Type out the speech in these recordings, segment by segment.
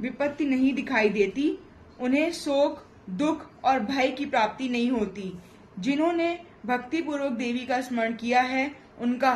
विपत्ति नहीं दिखाई देती, उन्हें शोक, दुख और भय की प्राप्ति नहीं होती। जिन्होंने भक्ति पूर्वक देवी का स्मरण किया है, उनका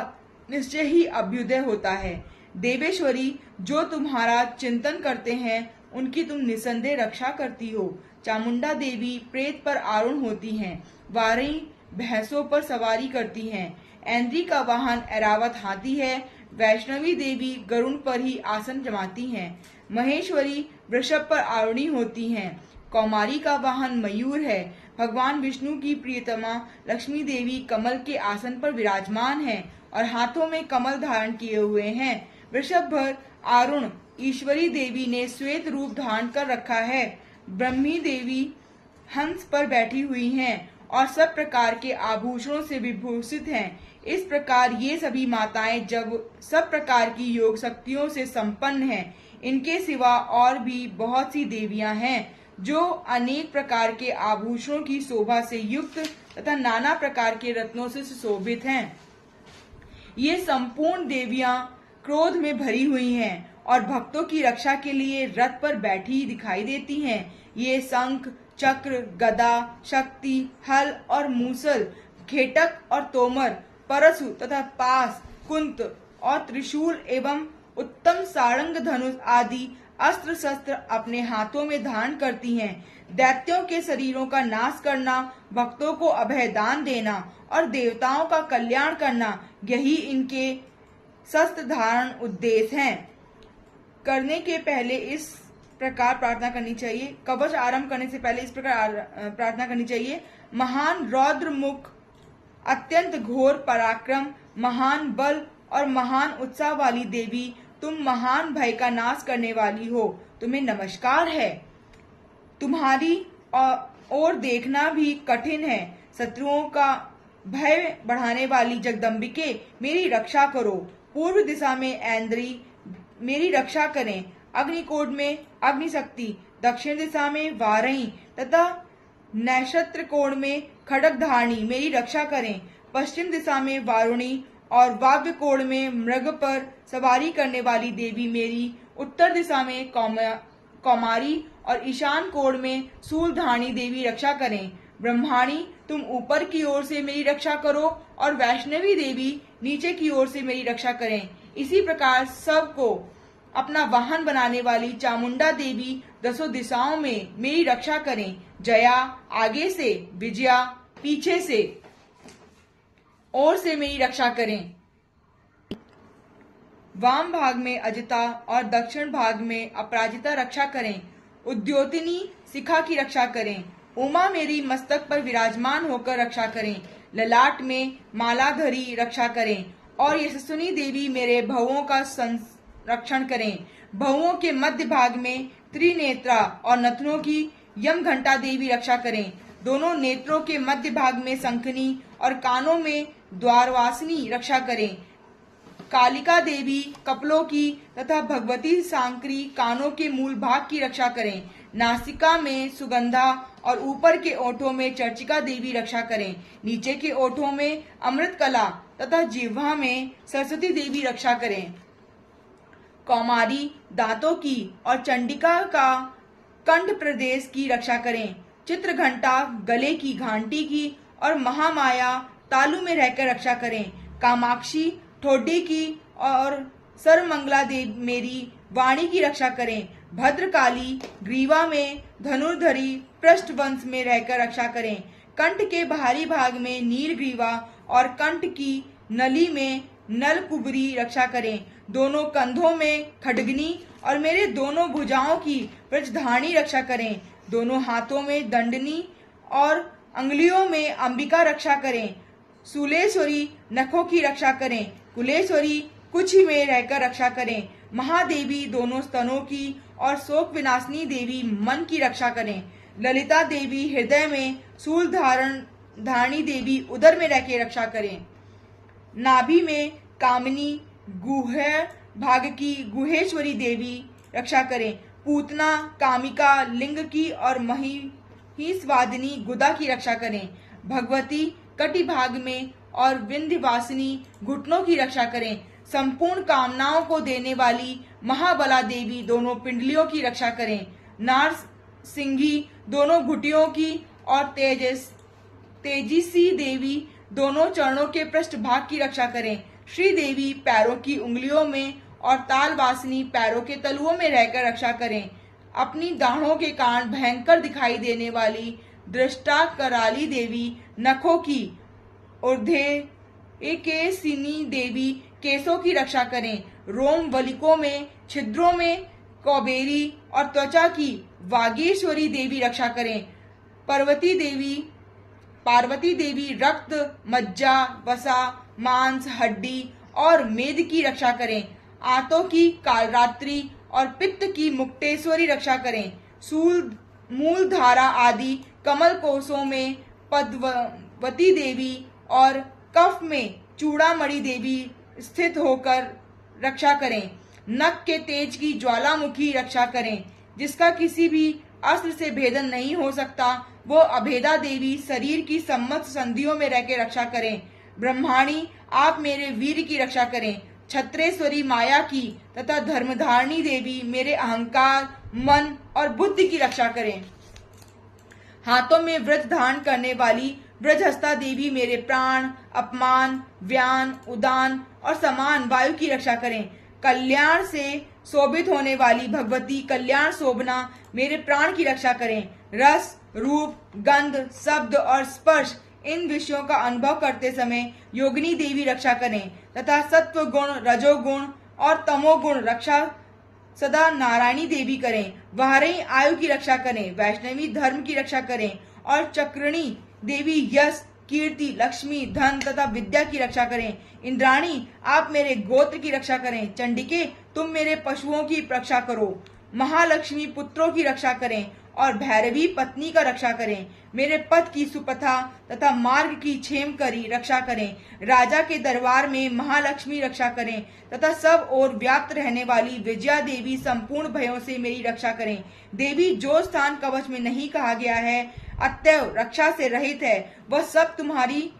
निश्चय ही अभ्युदय होता है। देवेश्वरी, जो तुम्हारा चिंतन करते हैं, उनकी तुम निसंदेह रक्षा करती हो। चामुंडा देवी प्रेत पर आरूढ़ होती हैं, वारई भैंसों पर सवारी करती हैं। ऐन्द्री का वाहन ऐरावत हाथी है। वैष्णवी देवी गरुड़ पर ही आसन जमाती हैं। महेश्वरी वृषभ पर आरूढ़ी होती हैं। कौमारी का वाहन मयूर है। भगवान विष्णु की प्रियतमा लक्ष्मी देवी कमल के आसन पर विराजमान है और हाथों में कमल धारण किए हुए हैं। वृषभ पर आरूढ़ ईश्वरी देवी ने श्वेत रूप धारण कर रखा है। ब्रह्मी देवी हंस पर बैठी हुई हैं और सब प्रकार के आभूषणों से विभूषित हैं। इस प्रकार ये सभी माताएं जब सब प्रकार की योग शक्तियों से संपन्न हैं। इनके सिवा और भी बहुत सी देवियां हैं जो अनेक प्रकार के आभूषणों की शोभा से युक्त तथा नाना प्रकार के रत्नों से सुशोभित हैं। ये संपूर्ण देवियां क्रोध में भरी हुई हैं और भक्तों की रक्षा के लिए रथ पर बैठी दिखाई देती हैं। ये शंख, चक्र, गदा, शक्ति, हल और मूसल, घेटक और तोमर, परशु तथा पास, कुंत और त्रिशूल एवं उत्तम सारंग, धनुष आदि अस्त्र शस्त्र अपने हाथों में धारण करती हैं। दैत्यों के शरीरों का नाश करना, भक्तों को अभय दान देना और देवताओं का कल्याण करना, यही इनके शस्त्र धारण उद्देश्य हैं। करने के पहले इस प्रकार प्रार्थना करनी चाहिए। कवच आरंभ करने से पहले इस प्रकार प्रार्थना करनी चाहिए। महान रौद्र मुख, अत्यंत घोर पराक्रम, महान बल और महान उत्साह वाली देवी, तुम महान भय का नाश करने वाली हो, तुम्हें नमस्कार है। तुम्हारी ओर देखना भी कठिन है। शत्रुओं का भय बढ़ाने वाली जगदम्बिके, मेरी रक्षा करो। पूर्व दिशा में ऐन्द्री मेरी रक्षा करें। अग्निकोट में अग्निशक्ति, दक्षिण दिशा में वारई तथा नैशत्र कोण में खड्ग धारणी मेरी रक्षा करें। पश्चिम दिशा में वारुणी और वाव्य कोण में मृग पर सवारी करने वाली देवी मेरी, उत्तर दिशा में कौमारी और ईशान कोण में शूल धारणी देवी रक्षा करें। ब्रह्माणी, तुम ऊपर की ओर से मेरी रक्षा करो और वैष्णवी देवी नीचे की ओर से मेरी रक्षा करें। इसी प्रकार सबको अपना वाहन बनाने वाली चामुंडा देवी दसों दिशाओं में मेरी रक्षा करें। जया आगे से, विजया पीछे से ओर से मेरी रक्षा करें। वाम भाग में अजिता और दक्षिण भाग में अपराजिता रक्षा करें। उद्योतिनी शिखा की रक्षा करें। उमा मेरी मस्तक पर विराजमान होकर रक्षा करें। ललाट में मालाधरी रक्षा करें और यशस्विनी देवी मेरे भवों का संरक्षण करें। भवों के मध्य भाग में त्रिनेत्रा और नथनों की यम घंटा देवी रक्षा करें। दोनों नेत्रों के मध्य भाग में शंखनी और कानों में द्वारवासिनी रक्षा करें। कालिका देवी कपलों की तथा भगवती सांकरी कानों के मूल भाग की रक्षा करें। नासिका में सुगंधा और ऊपर के ओठों में चर्चिका देवी रक्षा करें। नीचे के ओठों में अमृत कला तथा जिह्वा में सरस्वती देवी रक्षा करें। कौमारी दांतों की और चंडिका का कंठ प्रदेश की रक्षा करें। चित्र घंटा गले की घंटी की और महामाया तालु में रहकर रक्षा करें। कामाक्षी ठोडी की और सर्वमंगला देवी मेरी वाणी की रक्षा करें। भद्रकाली ग्रीवा में धनुर्धरी पृष्ठ वंश में रहकर रक्षा करें। कंठ के बाहरी भाग में नीलग्रीवा और कंठ की नली में नलकुबरी रक्षा करें। दोनों कंधों में खड्गनी और मेरे दोनों भुजाओं की व्रजधारणी रक्षा करें। दोनों हाथों में दंडनी और अंगुलियों में अंबिका रक्षा करें। शूलेश्वरी नखों की रक्षा करें। कुलेश्वरी कुछ में रहकर रक्षा करें। महादेवी दोनों स्तनों की और शोक विनाशिनी देवी मन की रक्षा करें। ललिता देवी हृदय में, शूल धारणी देवी उदर में रहकर रक्षा करें। नाभि में कामिनी, गुह्य भाग की गुहेश्वरी देवी रक्षा करें। पूतना, कामिका लिंग की और महिषवादिनी गुदा की रक्षा करें। भगवती कटि भाग में और विंध्यवासिनी घुटनों की रक्षा करें। संपूर्ण कामनाओं को देने वाली महाबला देवी दोनों पिंडलियों की रक्षा करें। नारसिंगी दोनों घुटियों की और तेजिसी देवी दोनों चरणों के पृष्ठभाग की रक्षा करें। श्री देवी पैरों की उंगलियों में और तालवासिनी पैरों के तलुओं में रहकर रक्षा करें। अपनी दाढ़ों के कारण भयंकर दिखाई देने वाली दृष्टा कराली देवी नखों की, ऊर्ध्वकेशिनी देवी केसों की रक्षा करें। रोम वलिकों में, छिद्रों में कौबेरी और त्वचा की वागीश्वरी देवी रक्षा करें। पार्वती देवी रक्त, मज्जा, वसा, मांस, हड्डी और मेद की रक्षा करें। आंतों की कालरात्रि और पित्त की मुक्तेश्वरी रक्षा करें। मूल धारा आदि कमल कोशों में पद्मवती देवी और कफ में चूड़ामणि देवी स्थित होकर रक्षा करें। नख के तेज की ज्वालामुखी रक्षा करें, जिसका किसी भी अस्त्र से भेदन नहीं हो सकता, वो अभेदा देवी शरीर की सम्मत संधियों में रहकर रक्षा करें। ब्रह्माणी आप मेरे वीर की रक्षा करें। छत्रेश्वरी माया की तथा धर्मधारिणी देवी मेरे अहंकार, मन और बुद्धि की रक्षा करें। हाथों में व्रत धारण करने वाली ब्रजहस्ता देवी मेरे प्राण, अपमान, व्यान, उदान और समान वायु की रक्षा करें। कल्याण से शोभित होने वाली भगवती कल्याण शोभना मेरे प्राण की रक्षा करें। रस, रूप, गंध, शब्द और स्पर्श इन विषयों का अनुभव करते समय योगिनी देवी रक्षा करें तथा सत्व गुण, रजोगुण और तमोगुण रक्षा सदा नारायणी देवी करें। वाहरई आयु की रक्षा करें, वैष्णवी धर्म की रक्षा करें और चक्रणी देवी यश, कीर्ति, लक्ष्मी, धन तथा विद्या की रक्षा करें। इंद्राणी आप मेरे गोत्र की रक्षा करें। चंडिके तुम मेरे पशुओं की रक्षा करो। महालक्ष्मी पुत्रों की रक्षा करें और भैरवी पत्नी का रक्षा करें। मेरे पथ की सुपथा तथा मार्ग की क्षेमकरी रक्षा करें। राजा के दरबार में महालक्ष्मी रक्षा करें तथा सब ओर व्याप्त रहने वाली विजया देवी संपूर्ण भयों से मेरी रक्षा करें। देवी जो स्थान कवच में नहीं कहा गया है, अतएव रक्षा से रहित है, वह सब तुम्हारी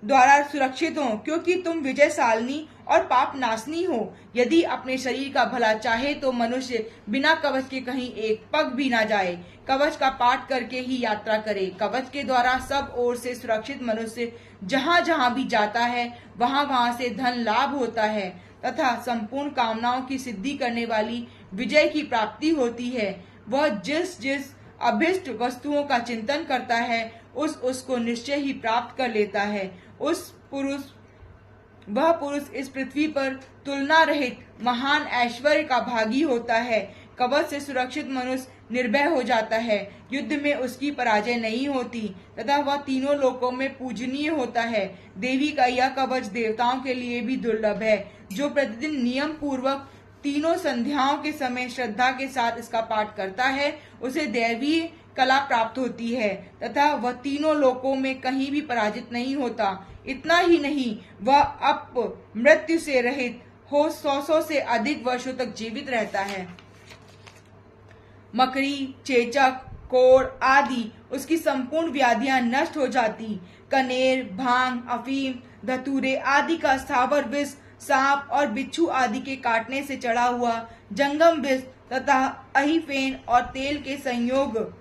द्वारा सुरक्षित हो, क्योंकि तुम विजयशालिनी और पाप नाशनी हो। यदि अपने शरीर का भला चाहे तो मनुष्य बिना कवच के कहीं एक पग भी ना जाए, कवच का पाठ करके ही यात्रा करे। कवच के द्वारा सब ओर से सुरक्षित मनुष्य जहाँ जहाँ भी जाता है, वहाँ वहाँ से धन लाभ होता है तथा संपूर्ण कामनाओं की सिद्धि करने वाली विजय की प्राप्ति होती है। वह जिस जिस अभिष्ट वस्तुओं का चिंतन करता है, उसको निश्चय ही प्राप्त कर लेता है। वह पुरुष इस पृथ्वी पर तुलना रहित महान ऐश्वर्य का भागी होता है। कवच से सुरक्षित मनुष्य निर्भय हो जाता है, युद्ध में उसकी पराजय नहीं होती तथा वह तीनों लोकों में पूजनीय होता है। देवी का यह कवच देवताओं के लिए भी दुर्लभ है। जो प्रतिदिन नियम पूर्वक तीनों संध्याओं के समय श्रद्धा के साथ इसका पाठ करता है, उसे दैवी कला प्राप्त होती है तथा वह तीनों लोकों में कहीं भी पराजित नहीं होता। इतना ही नहीं, वह मृत्यु से रहित हो 100 से अधिक वर्षों तक जीवित रहता है। मकड़ी, चेचक, कोढ़ आदि उसकी संपूर्ण व्याधियां नष्ट हो जाती। कनेर, भांग, अफीम, धतूरे आदि का स्थावर विष, सांप और बिच्छू आदि के काटने से चढ़ा हुआ जंगम विष तथा अहिफेन और तेल के संयोग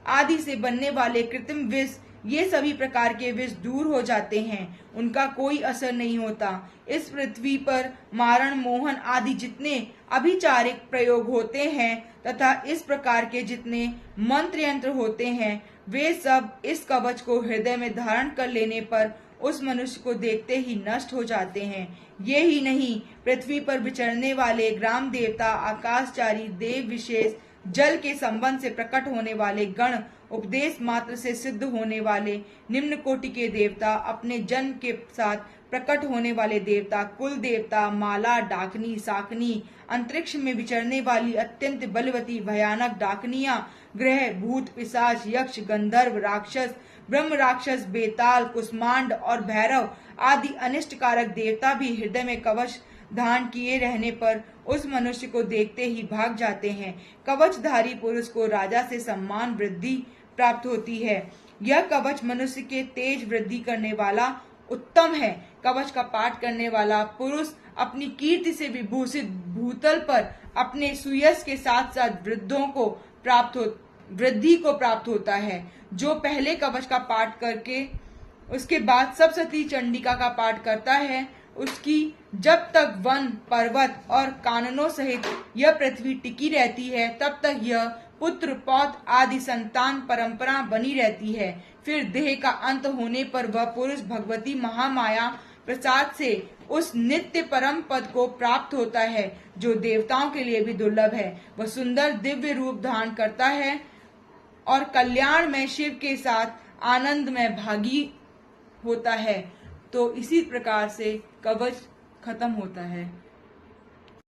आदि से बनने वाले कृत्रिम विष, ये सभी प्रकार के विष दूर हो जाते हैं, उनका कोई असर नहीं होता। इस पृथ्वी पर मारण, मोहन आदि जितने अभिचारिक प्रयोग होते हैं तथा इस प्रकार के जितने मंत्र यंत्र होते हैं, वे सब इस कवच को हृदय में धारण कर लेने पर उस मनुष्य को देखते ही नष्ट हो जाते हैं। ये ही नहीं, पृथ्वी पर विचरने वाले ग्राम देवता, आकाशचारी देव विशेष, जल के संबंध से प्रकट होने वाले गण, उपदेश मात्र से सिद्ध होने वाले निम्न कोटि के देवता, अपने जन्म के साथ प्रकट होने वाले देवता, कुल देवता, माला, डाकनी, साकनी, अंतरिक्ष में विचरने वाली अत्यंत बलवती भयानक डाकनियां, ग्रह, भूत, पिशाच, यक्ष, गंधर्व, राक्षस, ब्रह्म राक्षस, बेताल, कुष्मांड और भैरव आदि अनिष्टकारक देवता भी हृदय में कवच धारण किए रहने पर उस मनुष्य को देखते ही भाग जाते हैं। कवचधारी पुरुष को राजा से सम्मान वृद्धि प्राप्त होती है। यह कवच मनुष्य के तेज वृद्धि करने वाला उत्तम है। कवच का पाठ करने वाला पुरुष अपनी कीर्ति से विभूषित भूतल पर अपने सुयश के साथ साथ वृद्धि को प्राप्त होता है। जो पहले कवच का पाठ करके उसके बाद सप्तशती चंडिका का पाठ करता है, उसकी जब तक वन पर्वत और काननों सहित यह पृथ्वी टिकी रहती है, तब तक यह पुत्र पौत्र आदि संतान परंपरा बनी रहती है। फिर देह का अंत होने पर वह पुरुष भगवती महामाया प्रसाद से उस नित्य परम पद को प्राप्त होता है, जो देवताओं के लिए भी दुर्लभ है। वह सुंदर दिव्य रूप धारण करता है और कल्याण में शिव के साथ आनंद में भागी होता है। तो इसी प्रकार से कवच खत्म होता है।